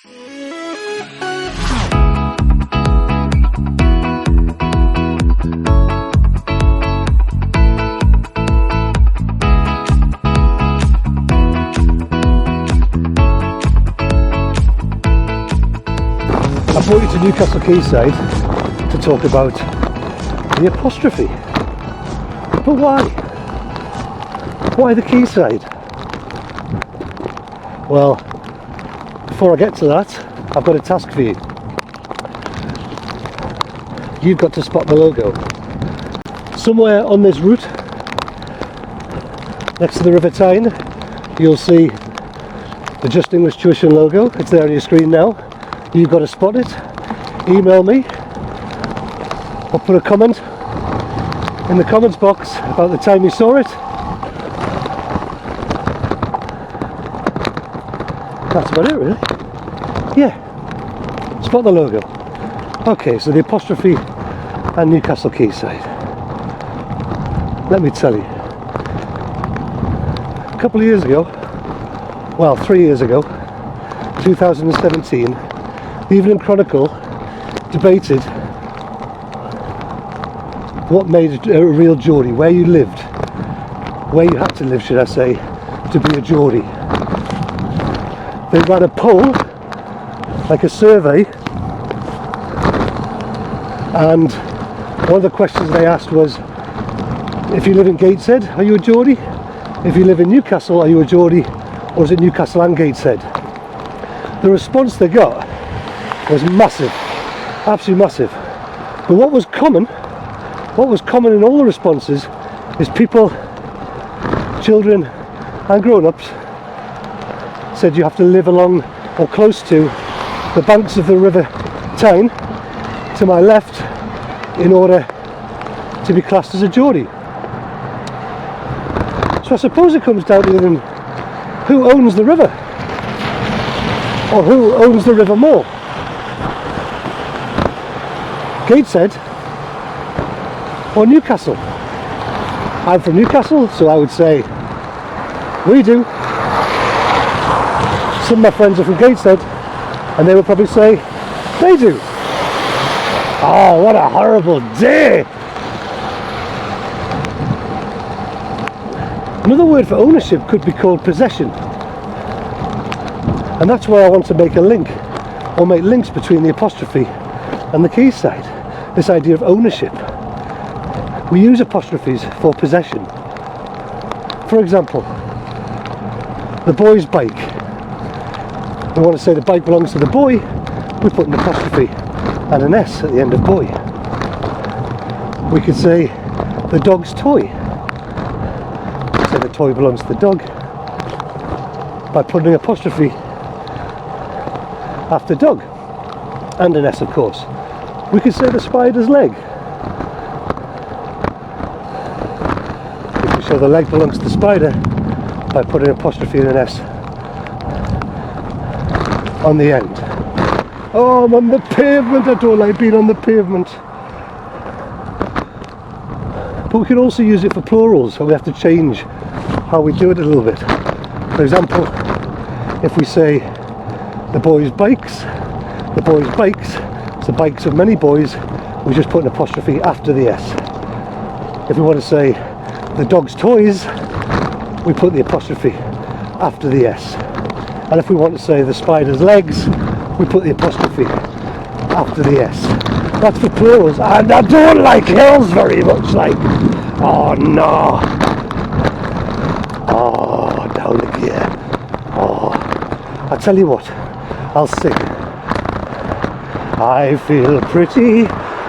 I brought you to Newcastle Quayside to talk about the Apostrophe. But why? Why the Quayside? Well, before I get to that, I've got a task for you. You've got to spot the logo. Somewhere on this route, next to the River Tyne, you'll see the Just English Tuition logo. It's there on your screen now. You've got to spot it. Email me or put a comment in the comments box about the time you saw it. That's about it, really. Yeah, spot the logo. Okay, so the Apostrophe and Newcastle Quayside. Let me tell you, a couple of years ago, well, 3 years ago, 2017, the Evening Chronicle debated what made a real Geordie, where you lived, where you had to live, should I say, to be a Geordie. They ran a poll, like a survey, and one of the questions they asked was, if you live in Gateshead, are you a Geordie? If you live in Newcastle, are you a Geordie? Or is it Newcastle and Gateshead? The response they got was massive, absolutely massive. But what was common in all the responses is people, children and grown-ups, said you have to live along or close to the banks of the River Tyne to my left in order to be classed as a Geordie. So I suppose it comes down to then who owns the river, or who owns the river more, Gateshead or Newcastle. I'm from Newcastle, so I would say we do. Some of my friends are from Gateshead and they would probably say they do. Oh, what a horrible day! Another word for ownership could be called possession, and that's why I want to make a link, or make links between the Apostrophe and the Quayside. This idea of ownership. We use apostrophes for possession. For example, the boy's bike. We want to say the bike belongs to the boy, we put an apostrophe and an S at the end of boy. We could say the dog's toy. We say the toy belongs to the dog by putting an apostrophe after dog and an S, of course. We could say the spider's leg. We could show the leg belongs to the spider by putting an apostrophe and an S on the end. Oh, I'm on the pavement, I don't like being on the pavement. But we can also use it for plurals, so we have to change how we do it a little bit. For example, if we say the boys' bikes, so bikes of many boys, we just put an apostrophe after the S. If we want to say the dog's toys, we put the apostrophe after the S. And if we want to say the spider's legs, we put the apostrophe after the S. That's for plurals, and I don't like hills very much, like, oh no. Oh, down the gear. Oh, I tell you what, I'll sing. I feel pretty,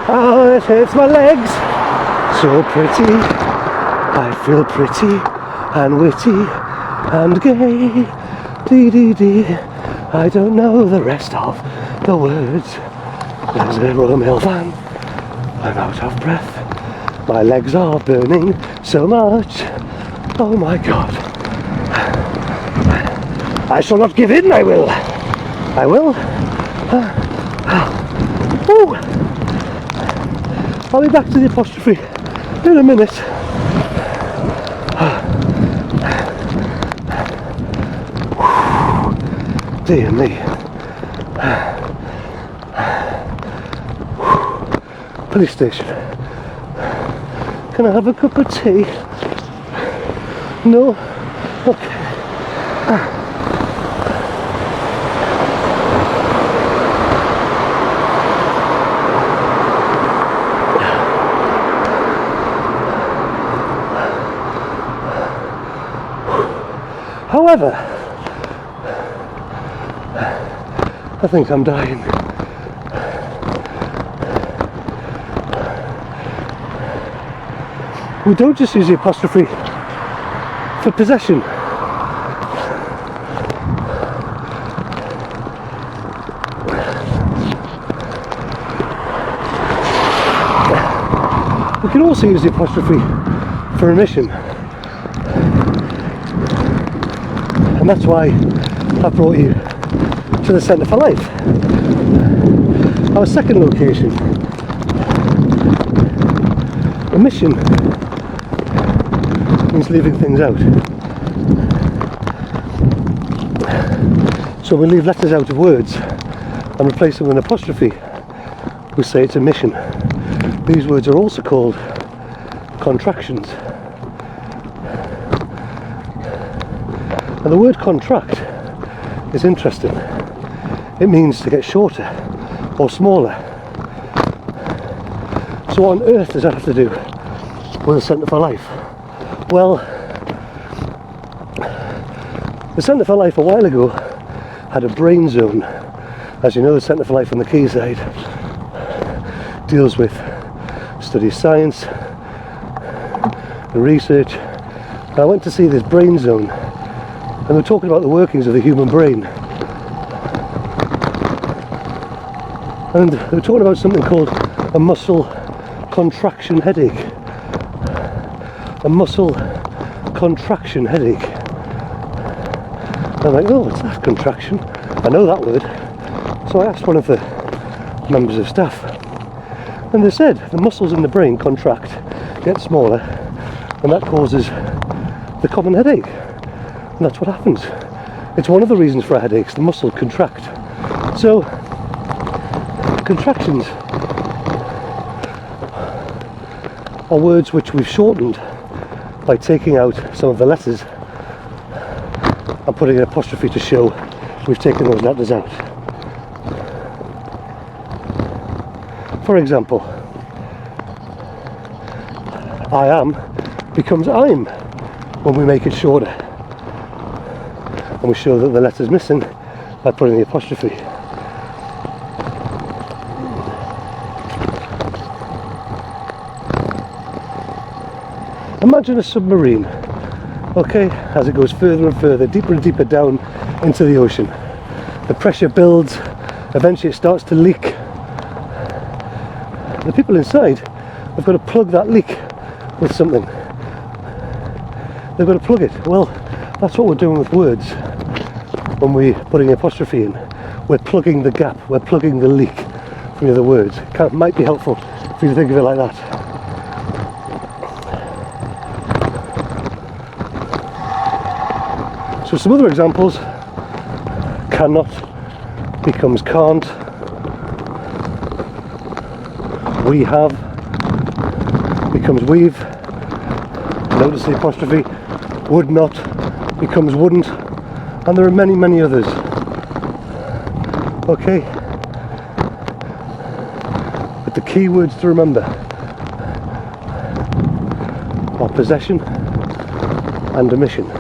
oh, it hurts my legs, so pretty. I feel pretty and witty and gay, dee dee dee. I don't know the rest of the words. There's a Romeo van, I'm out of breath, my legs are burning so much, oh my god. I shall not give in, I will. Ooh. I'll be back to the apostrophe in a minute. Dear me. Police station. Can I have a cup of tea? No? Okay. However, I think I'm dying. We don't just use the apostrophe for possession. We can also use the apostrophe for omission. And that's why I brought you to the Centre for Life. Our second location. Omission means leaving things out. So we leave letters out of words and replace them with an apostrophe. We say it's omission. These words are also called contractions. And the word contract is interesting. It means to get shorter or smaller. So what on earth does that have to do with the Centre for Life? Well, the Centre for Life a while ago had a brain zone. As you know, the Centre for Life on the quayside deals with study of science and research. And I went to see this brain zone, and they were talking about the workings of the human brain. And they were talking about something called a muscle contraction headache. A muscle contraction headache. And I'm like, oh, what's that, contraction? I know that word. So I asked one of the members of staff, and they said the muscles in the brain contract, get smaller, and that causes the common headache. And that's what happens. It's one of the reasons for a headache, the muscle contract. So contractions are words which we've shortened by taking out some of the letters and putting an apostrophe to show we've taken those letters out. For example, I am becomes I'm when we make it shorter, and we show that the letter's missing by putting the apostrophe. Imagine a submarine, okay, as it goes further and further, deeper and deeper down into the ocean. The pressure builds, eventually it starts to leak. The people inside have got to plug that leak with something. They've got to plug it. Well, that's what we're doing with words when we're putting an apostrophe in. We're plugging the gap, we're plugging the leak from the other words. It might be helpful for you to think of it like that. So some other examples: cannot becomes can't, we have becomes we've, notice the apostrophe, would not becomes wouldn't, and there are many, many others. Okay, but the key words to remember are possession and omission.